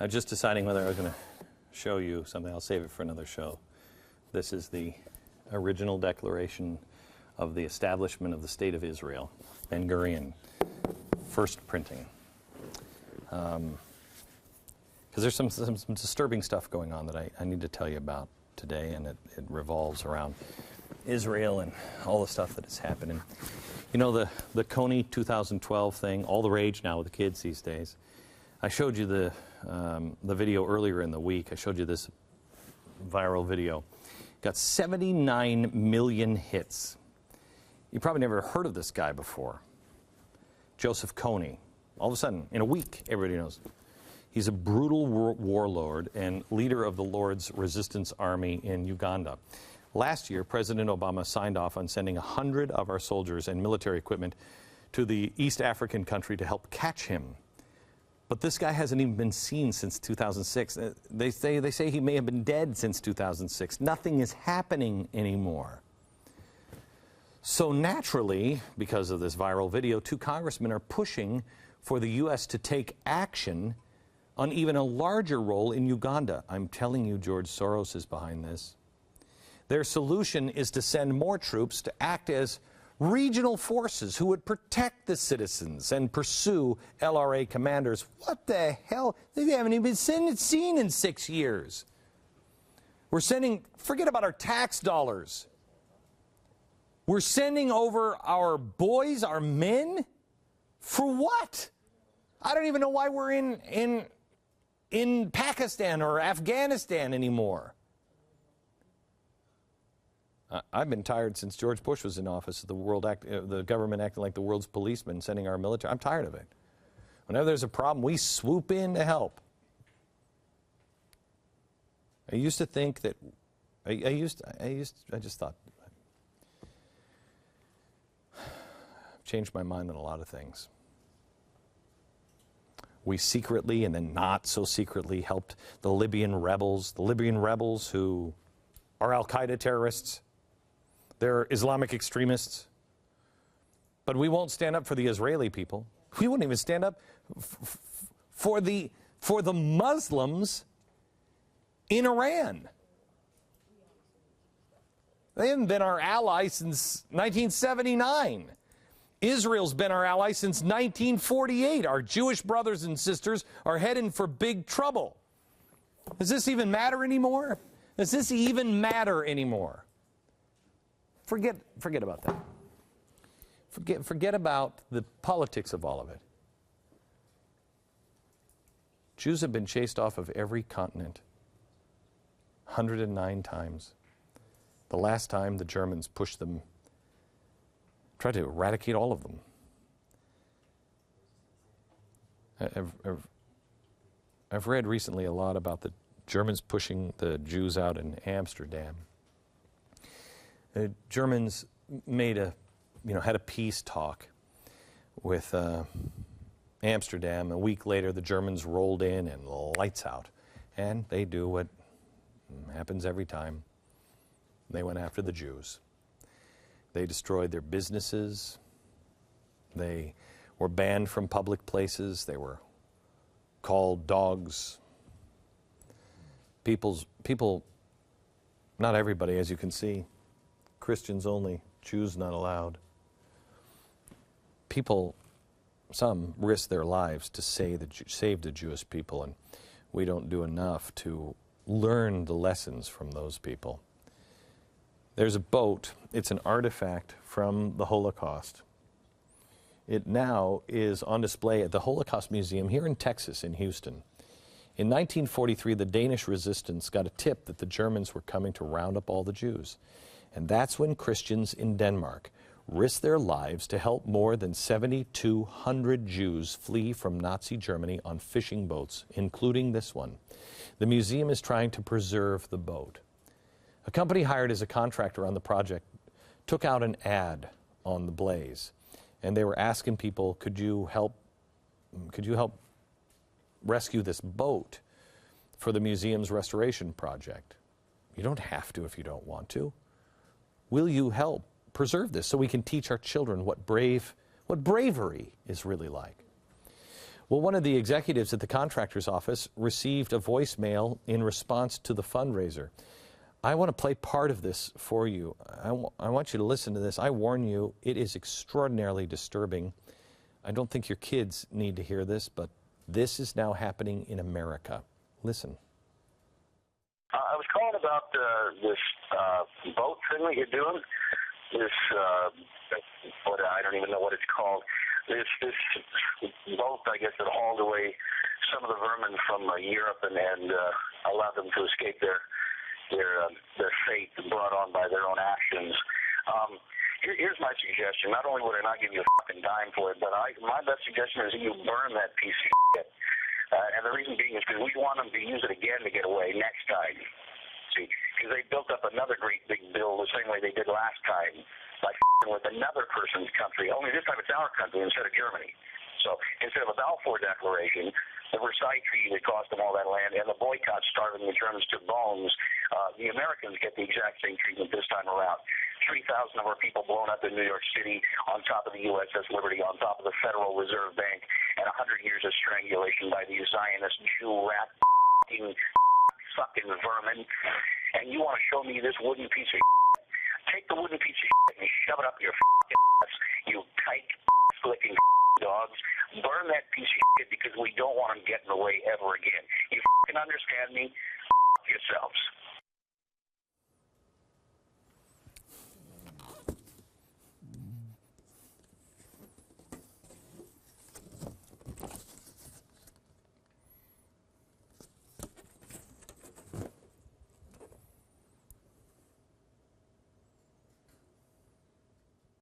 Just deciding whether I was going to show you something. I'll save it for another show. This is the original declaration of the establishment of the State of Israel, Ben Gurion, first printing. Because there's some disturbing stuff going on that I need to tell you about today, and it revolves around Israel and all the stuff that is happening. You know, the Coney 2012 thing, all the rage now with the kids these days. I showed you the video earlier in the week. I showed you this viral video. Got 79 million hits. You probably never heard of this guy before. Joseph Coney. All of a sudden, in a week, everybody knows. He's a brutal warlord and leader of the Lord's Resistance Army in Uganda. Last year, President Obama signed off on sending 100 of our soldiers and military equipment to the East African country to help catch him. But this guy hasn't even been seen since 2006. They say he may have been dead since 2006. Nothing is happening anymore. So naturally, because of this viral video, 2 congressmen are pushing for the U.S. to take action on even a larger role in Uganda. I'm telling you, George Soros is behind this. Their solution is to send more troops to act as regional forces who would protect the citizens and pursue LRA commanders. What the hell? They haven't even been seen in 6 years. We're sending, forget about our tax dollars. We're sending over our boys, our men, for what? I don't even know why we're in Pakistan or Afghanistan anymore. I've been tired since George Bush was in office of the government acting like the world's policeman, sending our military. I'm tired of it. Whenever there's a problem, we swoop in to help. I used to think that, I just thought, I've changed my mind on a lot of things. We secretly and then not so secretly helped the Libyan rebels who are Al-Qaeda terrorists. They're Islamic extremists. But we won't stand up for the Israeli people. We wouldn't even stand up for the Muslims in Iran. They haven't been our ally since 1979. Israel's been our ally since 1948. Our Jewish brothers and sisters are heading for big trouble. Does this even matter anymore? Does this even matter anymore? Forget about that. Forget about the politics of all of it. Jews have been chased off of every continent 109 times. The last time the Germans pushed them, tried to eradicate all of them. I've read recently a lot about the Germans pushing the Jews out in Amsterdam. The Germans had a peace talk with Amsterdam. A week later, the Germans rolled in and lights out. And they do what happens every time. They went after the Jews. They destroyed their businesses. They were banned from public places. They were called dogs. People, not everybody, as you can see, Christians only, Jews not allowed. People, some risk their lives to save the Jewish people, and we don't do enough to learn the lessons from those people. There's a boat. It's an artifact from the Holocaust. It now is on display at the Holocaust Museum here in Texas, in Houston. In 1943, the Danish resistance got a tip that the Germans were coming to round up all the Jews. And that's when Christians in Denmark risked their lives to help more than 7,200 Jews flee from Nazi Germany on fishing boats, including this one. The museum is trying to preserve the boat. A company hired as a contractor on the project took out an ad on the Blaze, and they were asking people, could you help rescue this boat for the museum's restoration project? You don't have to if you don't want to. Will you help preserve this so we can teach our children what bravery is really like? Well, one of the executives at the contractor's office received a voicemail in response to the fundraiser. I want to play part of this for you. I want you to listen to this. I warn you, it is extraordinarily disturbing. I don't think your kids need to hear this, but this is now happening in America. Listen. I was calling about this boat thing that you're doing. This, I don't even know what it's called. This boat, I guess, that hauled away some of the vermin from Europe and allowed them to escape their fate brought on by their own actions. Here's my suggestion. Not only would I not give you a fucking dime for it, but my best suggestion is that you burn that piece of shit. And the reason being is because we want them to use it again to get away next time. See, because they built up another great big bill the same way they did last time, by with another person's country. Only this time it's our country instead of Germany. So instead of a Balfour Declaration, the Versailles Treaty that cost them all that land, and the boycott starving the Germans to bones, the Americans get the exact same treatment this time around. 3,000 of our people blown up in New York City on top of the USS Liberty, on top of the Federal Reserve Bank, and 100 years of strangulation by these Zionist Jew rat fucking vermin. And you want to show me this wooden piece of shit? Take the wooden piece of shit and shove it up your fucking ass, you kike-flicking dogs. Burn that piece of shit because we don't want them getting away ever again. You fucking understand me? Yourselves.